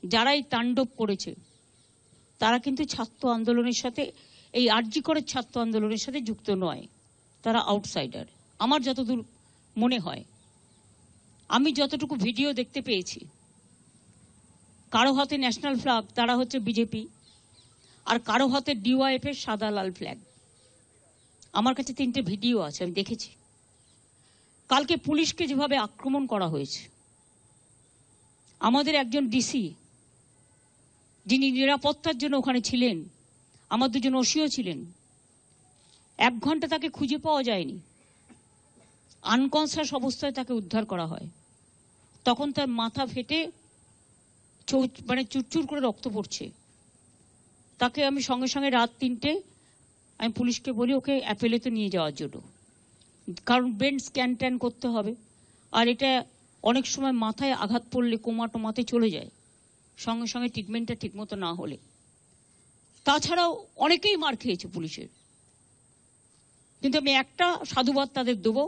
যারা এই তাণ্ডব করেছে তারা কিন্তু ছাত্র আন্দোলনের সাথে, এই আরজি করের ছাত্র আন্দোলনের সাথে যুক্ত নয়, তারা আউটসাইডার আমার যতদূর মনে হয়। আমি যতটুকু ভিডিও দেখতে পেয়েছি, কারো হাতে ন্যাশনাল ফ্ল্যাগ, তারা হচ্ছে বিজেপি, আর কারো হাতে ডিওয়াইএফ এর সাদা লাল ফ্ল্যাগ। আমার কাছে 3টে ভিডিও আছে, আমি দেখেছি। কালকে পুলিশকে যেভাবে আক্রমণ করা হয়েছে, আমাদের একজন ডিসি যিনি নিরাপত্তার জন্য ওখানে ছিলেন, আমার 2জন ওসিও ছিলেন, 1 ঘন্টা তাকে খুঁজে পাওয়া যায়নি। আনকনসাস অবস্থায় তাকে উদ্ধার করা হয়। তখন তার মাথা ফেটে মানে চুরচুর করে রক্ত পড়ছে। তাকে আমি সঙ্গে সঙ্গে রাত 3টে আমি পুলিশকে বলি ওকে অ্যাপেলেতে নিয়ে যাওয়ার জন্য, কারণ ব্রেন স্ক্যান ট্যান করতে হবে। আর এটা অনেক সময় মাথায় আঘাত পড়লে কোমা টোমাতে চলে যায়, সঙ্গে সঙ্গে ট্রিটমেন্টটা ঠিকমতো না হলে। তাছাড়াও অনেকেই মার খেয়েছে পুলিশের, কিন্তু আমি একটা সাধুবাদ তাদের দেবো,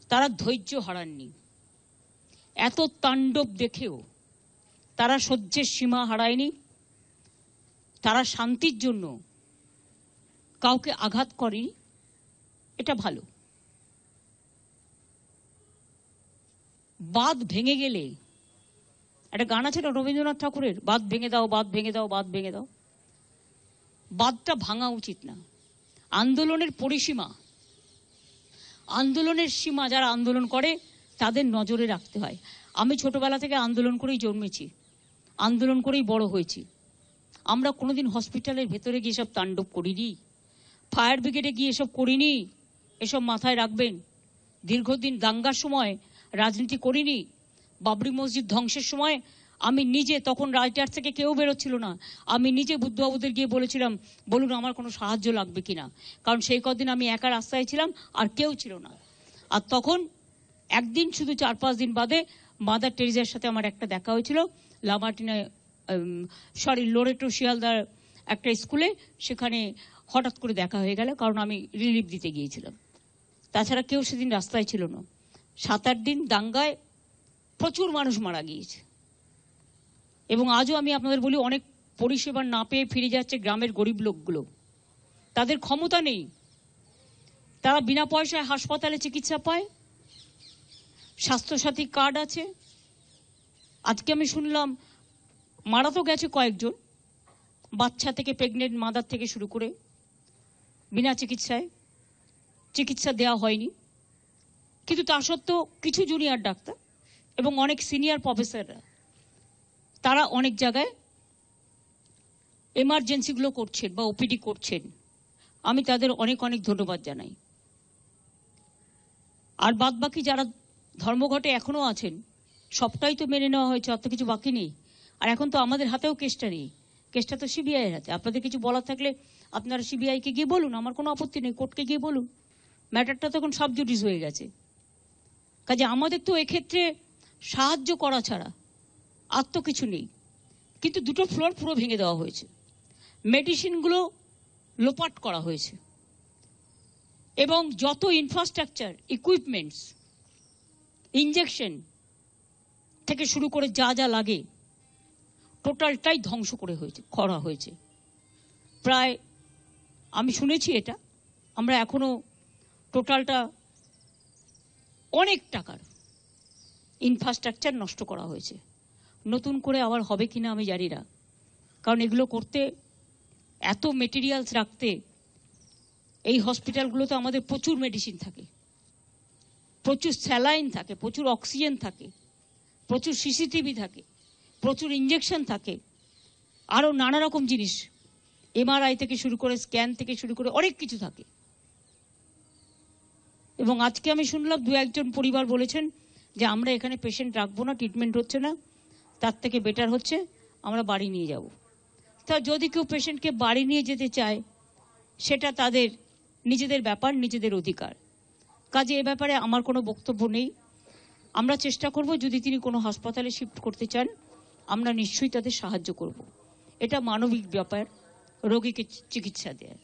তারা ধৈর্য হারাননি। এত তাণ্ডব দেখেও তারা সহ্যের সীমা হারায়নি। তারা শান্তির জন্য কাউকে আঘাত করেনি, এটা ভালো। বাঁধ ভেঙে গেলে, একটা গান আছে না রবীন্দ্রনাথ ঠাকুরের, বাঁধ ভেঙে দাও, বাঁধ ভেঙে দাও, বাঁধ ভেঙে দাও। বাঁধটা ভাঙা উচিত না। আন্দোলনের পরিসীমা, আন্দোলনের সীমা যারা আন্দোলন করে তাদের নজরে রাখতে হয়। আমি ছোটবেলা থেকে আন্দোলন করেই জন্মেছি, আন্দোলন করেই বড় হয়েছি। আমরা কোনোদিন হসপিটালের ভেতরে গিয়ে সব তাণ্ডব করিনি, ফায়ার ব্রিগেডে গিয়ে এসব করিনি, এসব মাথায় রাখবেন। দীর্ঘদিন দাঙ্গার সময় রাজনীতি করিনি। বাবরি মসজিদ ধ্বংসের সময় আমি নিজে, তখন রাইটার থেকে কেউ বেরোচ্ছিল না, আমি নিজে বুদ্ধবাবুদের গিয়ে বলেছিলাম বলুন আমার কোনো সাহায্য লাগবে কিনা, কারণ সেই কদিন আমি একা রাস্তায় ছিলাম আর কেউ ছিল না। আর তখন একদিন শুধু 4-5 দিন বাদে মাদার টেরিজার সাথে আমার একটা দেখা হয়েছিল লামার্টিনা, লোরেটো শিয়ালদার একটা স্কুলে। সেখানে হঠাৎ করে দেখা হয়ে গেল, কারণ আমি রিলিফ দিতে গিয়েছিলাম। তাছাড়া কেউ সেদিন রাস্তায় ছিল না। 7-8 দিন দাঙ্গায় প্রচুর মানুষ মারা গিয়েছে। এবং আজও আমি আপনাদের বলি, অনেক পরিষেবা না পেয়ে ফিরে যাচ্ছে গ্রামের গরিব লোকগুলো। তাদের ক্ষমতা নেই, তারা বিনা পয়সায় হাসপাতালে চিকিৎসা পায়, স্বাস্থ্যসাথী কার্ড আছে। আজকে আমি শুনলাম মারা তো গেছে কয়েকজন, বাচ্চা থেকে প্রেগনেন্ট মাদার থেকে শুরু করে, বিনা চিকিৎসায় চিকিৎসা দেওয়া হয়নি। কিন্তু তা সত্ত্বেও কিছু জুনিয়র ডাক্তার এবং অনেক সিনিয়র প্রফেসররা তারা অনেক জায়গায় এমার্জেন্সিগুলো করছেন বা ওপিডি করছেন। আমি তাদের অনেক অনেক ধন্যবাদ জানাই। আর বাদ বাকি যারা ধর্মঘটে এখনো আছেন, সবটাই তো মেনে নেওয়া হয়েছে, অত কিছু বাকি নেই। আর এখন তো আমাদের হাতেও কেসটা নেই, কেসটা তো সিবিআই এর হাতে। আপনাদের কিছু বলার থাকলে আপনারা সিবিআইকে গিয়ে বলুন, আমার কোনো আপত্তি নেই, কোর্টকে গিয়ে বলুন। ম্যাটারটা তখন সাব জুডিস হয়ে গেছে। কাজে আমাদের তো এক্ষেত্রে সাহায্য করা ছাড়া আর তো কিছু নেই। কিন্তু 2টো ফ্লোর পুরো ভেঙে দেওয়া হয়েছে, মেডিসিনগুলো লোপাট করা হয়েছে, এবং যত ইনফ্রাস্ট্রাকচার, ইকুইপমেন্টস, ইঞ্জেকশন থেকে শুরু করে যা যা লাগে টোটালটাই ধ্বংস করা হয়েছে। প্রায় আমি শুনেছি এটা, আমরা এখনো টোটালটা অনেক টাকার ইনফ্রাস্ট্রাকচার নষ্ট করা হয়েছে। নতুন করে আবার হবে কিনা আমি জানি না, কারণ এগুলো করতে, এত মেটেরিয়ালস রাখতে, এই হসপিটালগুলোতে আমাদের প্রচুর মেডিসিন থাকে, প্রচুর স্যালাইন থাকে, প্রচুর অক্সিজেন থাকে, প্রচুর সিসিটিভি থাকে, প্রচুর ইঞ্জেকশন থাকে, আরও নানা রকম জিনিস, এমআরআই থেকে শুরু করে স্ক্যান থেকে শুরু করে অনেক কিছু থাকে। এবং আজকে আমি শুনলাম 2-1জন পরিবার বলেছেন যে আমরা এখানে পেশেন্ট রাখবো না, ট্রিটমেন্ট হচ্ছে না, তার থেকে বেটার হচ্ছে আমরা বাড়ি নিয়ে যাব। তা যদি কেউ পেশেন্টকে বাড়ি নিয়ে যেতে চায়, সেটা তাদের নিজেদের ব্যাপার, নিজেদের অধিকার। কাজে এ ব্যাপারে আমার কোনো বক্তব্য নেই। আমরা চেষ্টা করব, যদি তিনি কোনো হাসপাতালে শিফট করতে চান আমরা নিশ্চয়ই তাদের সাহায্য করব। এটা মানবিক ব্যাপার, রোগীকে চিকিৎসা দেয়।